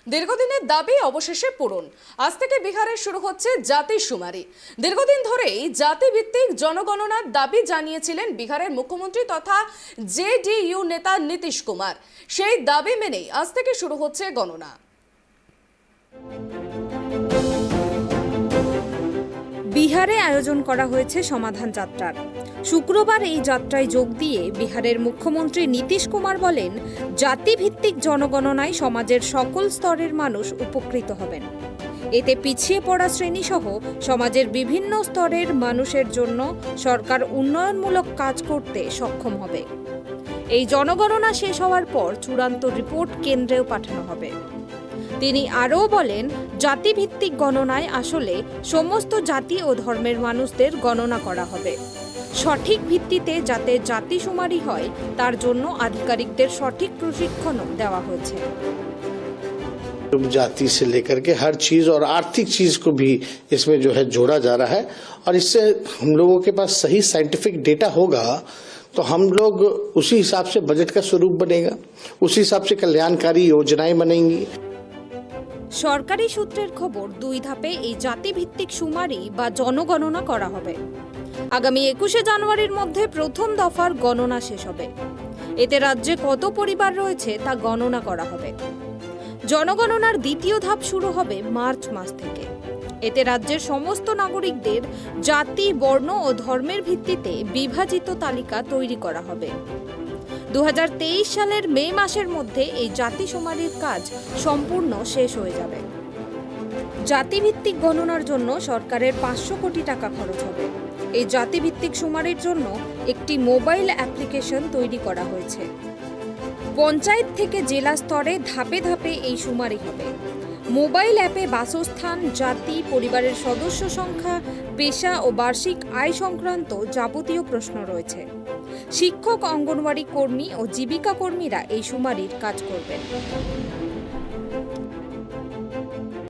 দীর্ঘদিনের দাবি অবশেষে পূরণ। আজ থেকে বিহারে শুরু হচ্ছে জাতি শুমারি। দীর্ঘদিন ধরেই জাতিভিত্তিক জনগণনার দাবি জানিয়েছিলেন বিহারের মুখ্যমন্ত্রী তথা জেডিইউ নেতা নীতিশ কুমার। সেই দাবি মেনেই আজ থেকে শুরু হচ্ছে গণনা। বিহারে আয়োজন করা হয়েছে সমাধান যাত্রার। শুক্রবার এই যাত্রায় যোগ দিয়ে বিহারের মুখ্যমন্ত্রী নীতিশ কুমার বলেন, জাতিভিত্তিক জনগণনায় সমাজের সকল স্তরের মানুষ উপকৃত হবেন। এতে পিছিয়ে পড়া শ্রেণীসহ সমাজের বিভিন্ন স্তরের মানুষের জন্য সরকার উন্নয়নমূলক কাজ করতে সক্ষম হবে। এই জনগণনা শেষ হওয়ার পর চূড়ান্ত রিপোর্ট কেন্দ্রেও পাঠানো হবে। তিনি আরও বলেন, জাতিভিত্তিক গণনায় আসলে সমস্ত জাতি ও ধর্মের মানুষদের গণনা করা হবে। সঠিক ভিত্তিতে যাতে জাতি শুমারি হয় তার জন্য আধিকারিকদের সঠিক প্রশিক্ষণও দেওয়া হয়েছে। जाति से लेकर के हर चीज और आर्थिक चीज को भी इसमें जो है जोड़ा जा रहा है, और इससे हम लोगों के पास सही साइंटिफिक डेटा होगा तो हम लोग उसी हिसाब से बजट का स्वरूप बनेगा, उसी हिसाब से कल्याणकारी योजनाएं बनेंगी। সরকারি সূত্রের খবর, 2 ধাপে এই জাতিভিত্তিক শুমারি বা জনগণনা করা হবে। আগামী 21শে জানুয়ারির মধ্যে প্রথম দফার গণনা শেষ হবে। এতে রাজ্যে কত পরিবার রয়েছে তা গণনা করা হবে। জনগণনার দ্বিতীয় ধাপ শুরু হবে মার্চ মাস থেকে। এতে রাজ্যের সমস্ত নাগরিকদের জাতি, বর্ণ ও ধর্মের ভিত্তিতে বিভাজিত তালিকা তৈরি করা হবে। 2023 সালের মে মাসের মধ্যে এই জাতি শুমারির কাজ সম্পূর্ণ শেষ হয়ে যাবে। জাতিভিত্তিক গণনার জন্য সরকারের 500 কোটি টাকা খরচ হবে। এই জাতিভিত্তিক শুমারির জন্য একটি মোবাইল অ্যাপ্লিকেশন তৈরি করা হয়েছে। পঞ্চায়েত থেকে জেলা স্তরে ধাপে ধাপে এই শুমারি হবে। মোবাইল অ্যাপে বাসস্থান, জাতি, পরিবারের সদস্য সংখ্যা, পেশা ও বার্ষিক আয় সংক্রান্ত যাবতীয় প্রশ্ন রয়েছে। শিক্ষক, অঙ্গনওয়াড়ি কর্মী ও জীবিকা কর্মীরা এই শুমারির কাজ করবেন।